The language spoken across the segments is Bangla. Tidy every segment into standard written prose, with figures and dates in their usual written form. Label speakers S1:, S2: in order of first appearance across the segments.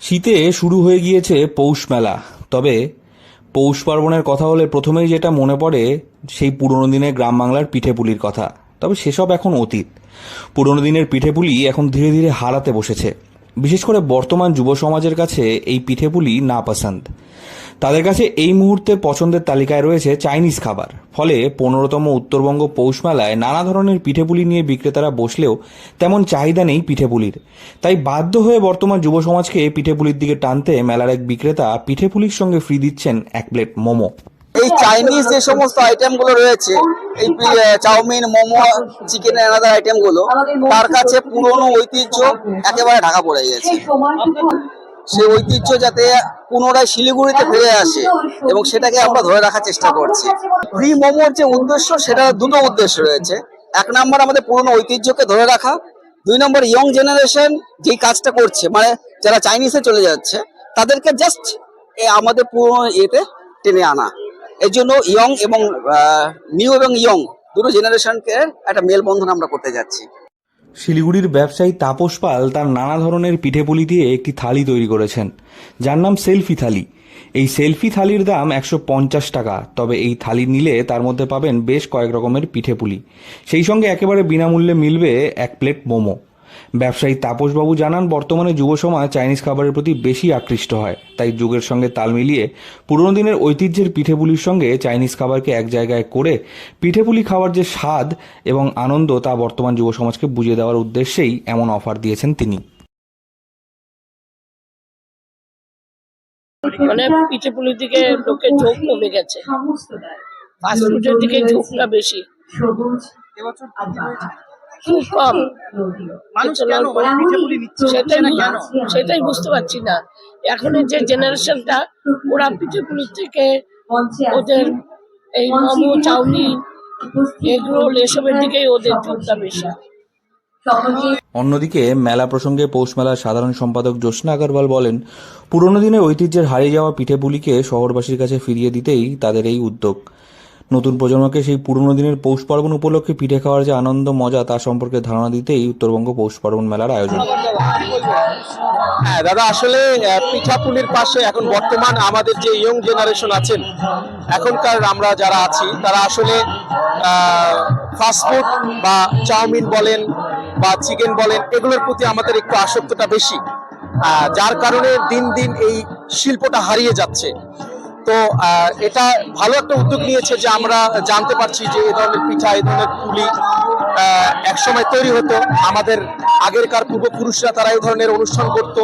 S1: শীতে শুরু হয়ে গিয়েছে পৌষ মেলা। তবে পৌষ পার্বণের কথা হলে প্রথমেই যেটা মনে পড়ে সেই পুরনো দিনের গ্রাম বাংলার পিঠেপুলির কথা। তবে সেসব এখন অতীত। পুরনো দিনের পিঠেপুলি এখন ধীরে ধীরে হারাতে বসেছে। বিশেষ করে বর্তমান যুব সমাজের কাছে এই পিঠেপুলি নাপসন্দ। তাদের কাছে এই মুহূর্তে পছন্দের তালিকায় রয়েছে চাইনিজ খাবার। ফলে 15তম উত্তরবঙ্গ পৌষ মেলায় নানা ধরনের পিঠেপুলি নিয়ে বিক্রেতারা বসলেও তেমন চাহিদা নেই পিঠেপুলির। তাই বাধ্য হয়ে বর্তমান যুব সমাজকে পিঠেপুলির দিকে টানতে মেলার এক বিক্রেতা পিঠেপুলির সঙ্গে ফ্রি দিচ্ছেন 1 প্লেট মোমো।
S2: এই চাইনিজ যে সমস্ত আইটেম গুলো রয়েছে, এই চাউমিন, মোমো, চিকেন আলাদা আইটেম গুলো, তার কাছে পুরনো ঐতিহ্য একেবারে ঢাকা পড়ে গেছে। সেই ঐতিহ্য যাতে পুনরায় শিলিগুড়িতে ফিরে আসে এবং সেটাকে আমরা ধরে রাখার চেষ্টা করছি। ফ্রি মোমোর যে উদ্দেশ্য, সেটা দুটো উদ্দেশ্য রয়েছে। 1 নম্বর আমাদের পুরনো ঐতিহ্যকে ধরে রাখা, 2 নম্বর ইয়ং জেনারেশন যেই কাজটা করছে, মানে যারা চাইনিজে চলে যাচ্ছে, তাদেরকে জাস্ট আমাদের পুরনো ইয়েতে টেনে আনা। এর জন্য ইয়ং এবং নিউ এবং ইয়ং দুটো জেনারেশনকে একটা মেলবন্ধন আমরা করতে যাচ্ছি।
S1: শিলিগুড়ির ব্যবসায়ী তাপস পাল তার নানা ধরনের পিঠেপুলি দিয়ে একটি থালি তৈরি করেছেন, যার নাম সেলফি থালি। এই সেলফি থালির দাম 150 টাকা। তবে এই থালি নিলে তার মধ্যে পাবেন বেশ কয়েক রকমের পিঠেপুলি, সেই সঙ্গে একেবারে বিনামূল্যে মিলবে 1 প্লেট মোমো। ব্যবসায়ী তাপসবাবু জানান, বর্তমানে যুব সমাজ চাইনিজ খাবারের প্রতি বেশি আকৃষ্ট হয়। তাই যুগের সঙ্গে তাল মিলিয়ে পুরনো দিনের ঐতিহ্যের পিঠেপুলির সঙ্গে চাইনিজ খাবারকে এক জায়গায় করে পিঠেপুলি খাওয়ার যে স্বাদ এবং আনন্দ তা বর্তমান যুব সমাজকে বুঝিয়ে দেওয়ার উদ্দেশ্যেই এমন অফার দিয়েছেন তিনি।
S3: মানে পিঠেপুলির দিকে লোকের ঝোঁক কমে গেছে, ফাস্টফুডের দিকে ঝোঁকটা বেশি, খুব কম। সেটাই বুঝতে পারছি না। এখনের যে জেনারেশনটা, ওরা পিঠেপুলির থেকে ওদের এই মোমো, চাউমিন, এগরোল এসবের দিকেই ওদের ঝোঁকটা বেশি।
S1: অন্যদিকে মেলা প্রসঙ্গে পৌষ মেলার সাধারণ সম্পাদক জ্যোৎস্না আগরওয়াল বলেন, পুরনো দিনের ঐতিহ্যের হারিয়ে যাওয়া পিঠেপুলিকে শহরবাসীর কাছে ফিরিয়ে দিতেই তাদের এই উদ্যোগ। নতুন প্রজন্মকে সেই পুরনো দিনের পৌষ পার্বণ উপলক্ষে পিঠে খাওয়ার যে আনন্দ মজা তা সম্পর্কে ধারণা দিতেই উত্তরবঙ্গ পৌষ পার্বণ মেলার আয়োজন।
S4: হ্যাঁ দাদা, আসলে পিঠাপুলির পাশে এখন বর্তমান আমাদের যে ইয়ং জেনারেশন আছেন, এখনকার আমরা যারা আছি, তারা আসলে ফাস্টফুড বা চাউমিন বলেন বা চিকেন বলেন, এগুলোর প্রতি আমাদের একটু আসক্তটা বেশি, যার কারণে দিন দিন এই শিল্পটা হারিয়ে যাচ্ছে। তো এটা ভালো একটা উদ্যোগ নিয়েছে যে আমরা জানতে পারছি যে এই ধরনের পিঠা, এই ধরনের পুলি একসময় তৈরি হতো। আমাদের আগেরকার পূর্বপুরুষরা তারা এই ধরনের অনুষ্ঠান করত,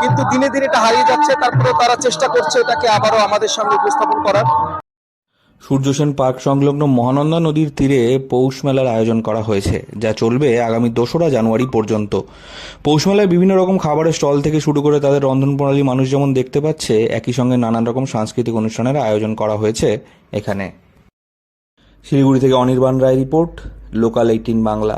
S4: কিন্তু দিনে দিনে এটা হারিয়ে যাচ্ছে। তারপরে তারা চেষ্টা করছে এটাকে আবারও আমাদের সামনে উপস্থাপন করার।
S1: সূর্যসেন পার্ক সংলগ্ন মহানন্দা নদীর তীরে পৌষ মেলার আয়োজন করা হয়েছে, যা চলবে আগামী 2রা জানুয়ারি পর্যন্ত। পৌষ মেলায় বিভিন্ন রকম খাবারের স্টল থেকে শুরু করে তাদের রন্ধন প্রণালী মানুষ যেমন দেখতে পাচ্ছে, একই সঙ্গে নানান রকম সাংস্কৃতিক অনুষ্ঠানের আয়োজন করা হয়েছে এখানে। শিলিগুড়ি থেকে অনির্বাণ রায় রিপোর্ট, লোকাল 18 বাংলা।